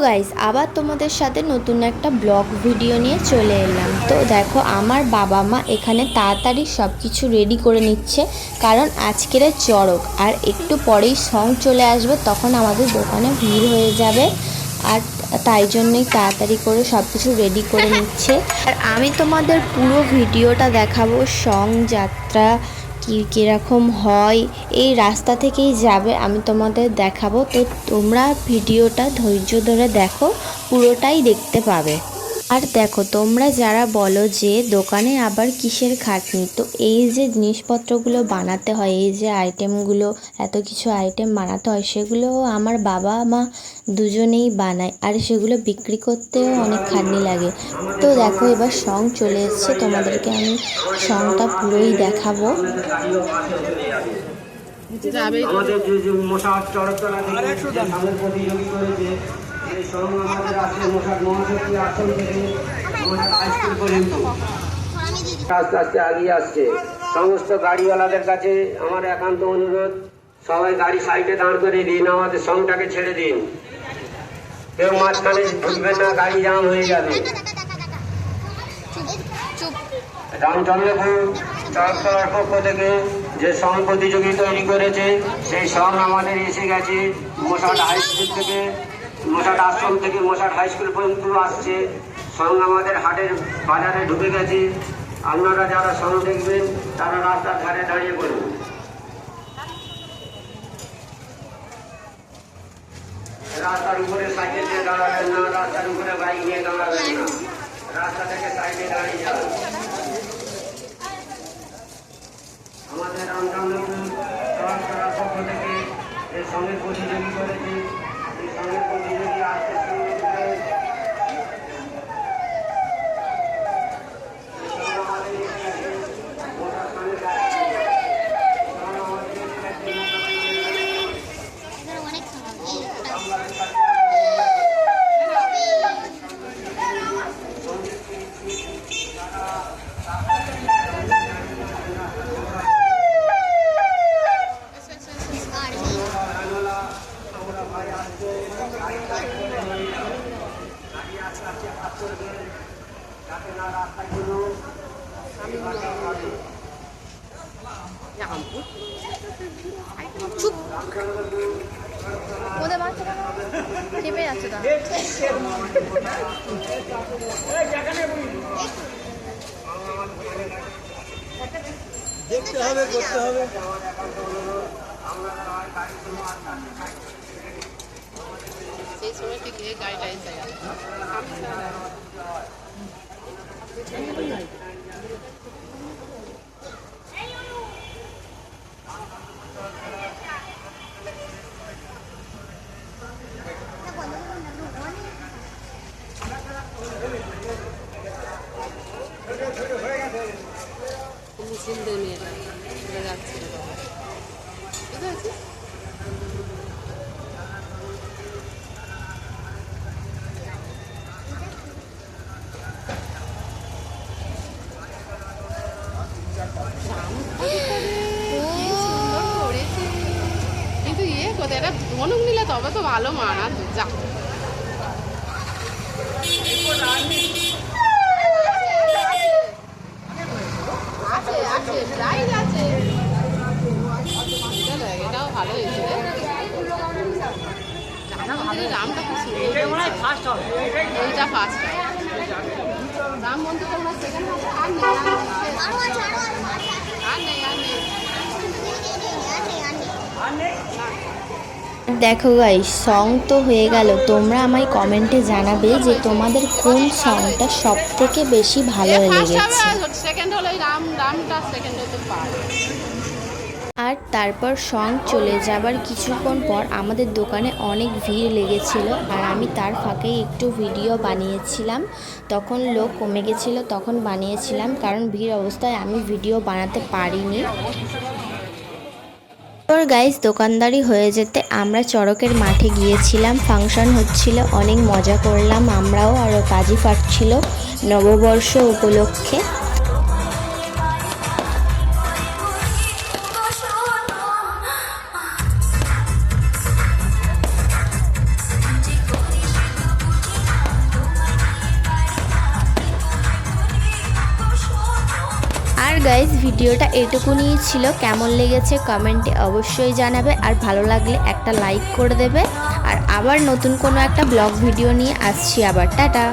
Guys আবার তোমাদের সাথে নতুন একটা ব্লগ ভিডিও নিয়ে চলে এলাম। তো দেখো আমার বাবা মা এখানে তাড়াতাড়ি সব কিছু রেডি করে নিচ্ছে, কারণ আজকের চড়ক আর একটু পরেই সং চলে আসবে, তখন আমাদের দোকানে ভিড় হয়ে যাবে। আর তাই জন্যই তাড়াতাড়ি করে সব কিছু রেডি করে নিচ্ছে। আর আমি তোমাদের পুরো ভিডিওটা দেখাবো, সং যাত্রা কীরকম হয়, এই রাস্তা থেকেই যাবে, আমি তোমাদের দেখাবো। তো তোমরা ভিডিওটা ধৈর্য ধরে দেখো, পুরোটাই দেখতে পাবে। আর দেখো তোমরা যারা বলো যে দোকানে আবার কিসের খাটনি, তো এই যে জিনিসপত্রগুলো বানাতে হয়, এই যে আইটেমগুলো, এত কিছু আইটেম বানাতে হয়, সেগুলো আমার বাবা মা দুজনেই বানায়, আর সেগুলো বিক্রি করতেও অনেক খাটনি লাগে। তো দেখো এবার সং চলে এসছে, তোমাদেরকে আমি সংটা পুরোই দেখাবো। আমাদের যে মশা চড়কতলা থেকে সামনের প্রতিযোগী করেছে, এই সঙ্গ আমাদের আছে মশার মহাশক্তি আসন থেকে মশার হাইস্কুল পর্যন্ত আস্তে আস্তে এগিয়ে আসছে। সমস্ত গাড়িওয়ালাদের কাছে আমার একান্ত অনুরোধ, সবাই গাড়ি সাইডে দাঁড় করে দিন, আমাদের সঙ্গটাকে ছেড়ে দিন, কেউ মাঝখানে ঢুকবেন না, গাড়ি জাম হয়ে যাবে। রামচন্দ্রপুর চড়কতলার পক্ষ থেকে যে সং প্রতিযোগী তৈরি করেছে, সেই সং আমাদের এসে গেছে মশাট হাই স্কুল থেকে, মশাট আশ্রম থেকে মশাট হাই স্কুল পর্যন্ত আসছে। সং আমাদের হাটের বাজারে ঢুকে গেছে। আপনারা যারা সং দেখবেন তারা রাস্তার ধারে দাঁড়িয়ে পড়ুন। রাস্তার উপরে সাইকেল নিয়ে দাঁড়াবেন না, রাস্তার উপরে বাইক নিয়ে দাঁড়াবেন না, রাস্তা থেকে সাইডে দাঁড়িয়ে যাবেন। আমাদের রামচন্দ্রপুর চড়কতলার পক্ষ থেকে এই সঙ্গের প্রতিযোগী করেছে, এই সঙ্গের প্রতিযোগী আসতে শুরু করে। চুপ ওদের বাচ্চাটা চেপে যাচ্ছে, দেখতে হবে, করতে হবে। সেই সময় ঠিক গাড়িটা এসে গেল। সুন্দর মেয়েটা যাচ্ছে, বুঝতে পারছিস? কিন্তু কোথায় এটা ধনুক নিলে তবে তো ভালো মানা যা। এটাও ভালো হয়েছে, রামটা খুব সুন্দর, এইটা ফার্স্ট রাম মন্দির তোমরা সেকেন্ড আর নেই, আর নেই, আর নেই। দেখো গাইস সং তো হয়ে গেল, তোমরা আমায় কমেন্টে জানাবে যে তোমাদের কোন সংটা সব থেকে বেশি ভালো লেগেছে। সেকেন্ড হলো রামটা সেকেন্ড হতে পারে। আর তারপর সং চলে যাবার কিছুক্ষণ পর আমাদের দোকানে অনেক ভিড় লেগেছিল, আর আমি তার ফাঁকেই একটু ভিডিও বানিয়েছিলাম। তখন লোক কমে গেছিলো, তখন বানিয়েছিলাম, কারণ ভিড় অবস্থায় আমি ভিডিও বানাতে পারিনি। তোর গাইস দোকানদারি হয়ে যেতে আমরা চড়কের মাঠে গিয়েছিলাম, ফাংশন হচ্ছিল, অনেক মজা করলাম আমরাও, আর বাজি ফাটছিল নববর্ষ উপলক্ষে। গাইজ ভিডিওটা এটুকুনিই ছিল। কেমন লেগেছে কমেন্টে অবশ্যই জানাবে, আর ভালো লাগলে একটা লাইক করে দেবে। আর আবার নতুন কোনো একটা ব্লগ ভিডিও নিয়ে আসছি আবার। টাটা।